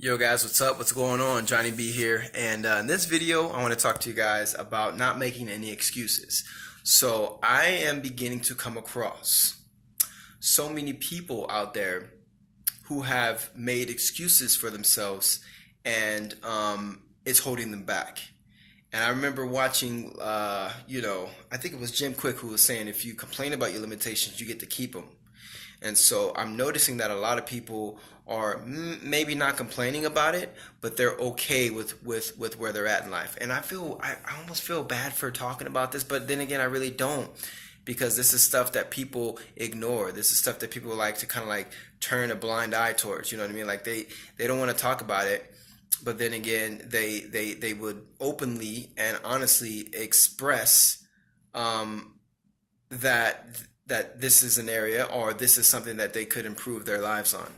Yo guys, what's up? What's going on? Johnny B here, and in this video I want to talk to you guys about not making any excuses. So I am beginning to come across so many people out there who have made excuses for themselves, and it's holding them back. And I remember watching, I think it was Jim Quick who was saying, if you complain about your limitations, you get to keep them. And so I'm noticing that a lot of people are maybe not complaining about it, but they're okay with where they're at in life. And I almost feel bad for talking about this, but then again, I really don't, because this is stuff that people ignore. This is stuff that people like to kind of like turn a blind eye towards. You know what I mean? Like they don't want to talk about it, but then again, they would openly and honestly express that this is an area, or this is something that they could improve their lives on.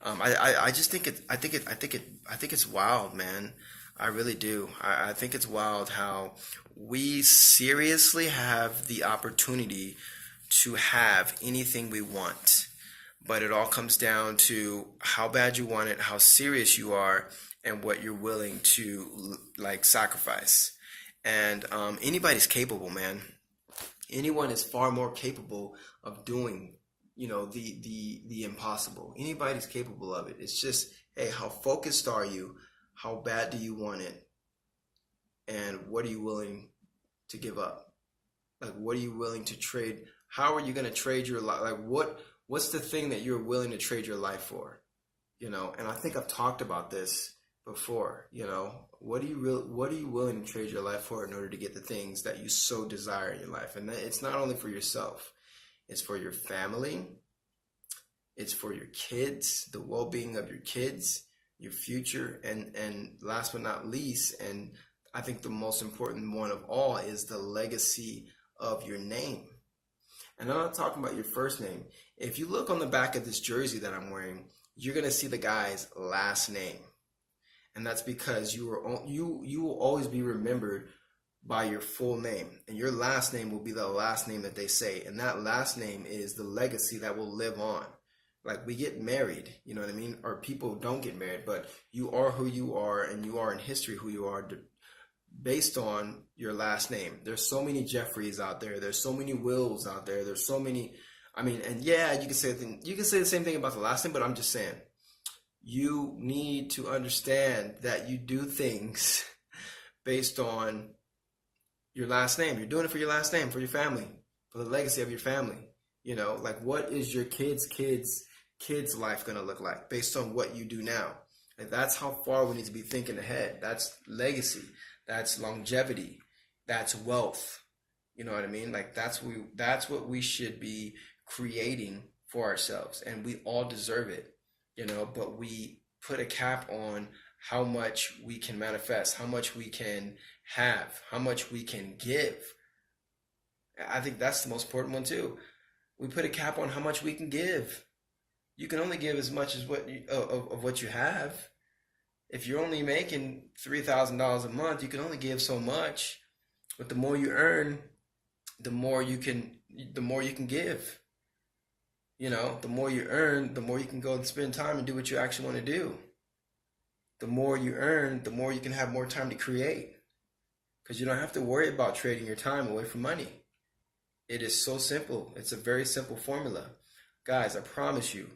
I just think I think it's wild, man. I really do. I think it's wild how we seriously have the opportunity to have anything we want, but it all comes down to how bad you want it, how serious you are, and what you're willing to like sacrifice. And anybody's capable, man. Anyone is far more capable of doing, the impossible. Anybody's capable of it. It's just, hey, how focused are you? How bad do you want it? And what are you willing to give up? Like, what are you willing to trade? How are you going to trade your life? Like, what's the thing that you're willing to trade your life for? And I think I've talked about this before. What are you willing to trade your life for in order to get the things that you so desire in your life? And it's not only for yourself, it's for your family, it's for your kids, the well-being of your kids, your future, and last but not least, and I think the most important one of all, is the legacy of your name. And I'm not talking about your first name. If you look on the back of this jersey that I'm wearing, you're gonna see the guy's last name. And that's because you will always be remembered by your full name, and your last name will be the last name that they say, and that last name is the legacy that will live on. Like, we get married, you know what I mean, or people don't get married, but you are who you are, and you are in history who you are based on your last name. There's so many Jeffreys out there. There's so many Wills out there. There's so many. I mean, and yeah, you can say the same thing about the last name, but I'm just saying, you need to understand that you do things based on your last name. You're doing it for your last name, for your family, for the legacy of your family. Like, what is your kids' life going to look like based on what you do now? And that's how far we need to be thinking ahead. That's legacy. That's longevity. That's wealth. You know what I mean? Like, that's what we should be creating for ourselves, and we all deserve it. But we put a cap on how much we can manifest, how much we can have, how much we can give. I think that's the most important one too. We put a cap on how much we can give. You can only give as much as of what you have. If you're only making $3,000 a month, you can only give so much. But the more you earn, the more you can give. The more you earn, the more you can go and spend time and do what you actually want to do. The more you earn, the more you can have more time to create. Because you don't have to worry about trading your time away for money. It is so simple. It's a very simple formula. Guys, I promise you,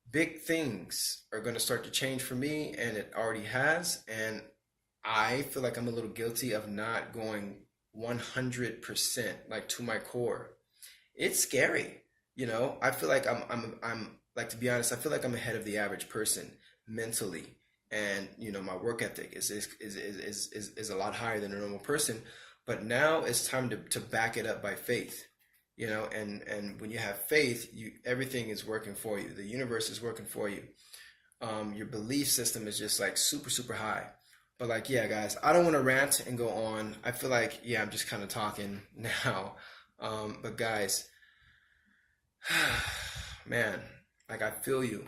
big things are going to start to change for me, and it already has. And I feel like I'm a little guilty of not going 100%, like, to my core. It's scary. I feel like I'm like, to be honest, I feel like I'm ahead of the average person mentally, and my work ethic is a lot higher than a normal person. But now it's time to back it up by faith. And when you have faith, everything is working for you. The universe is working for you. Your belief system is just like super, super high. But like, yeah, guys, I don't want to rant and go on. I feel like, yeah, I'm just kind of talking now. But guys, man, like, I feel you.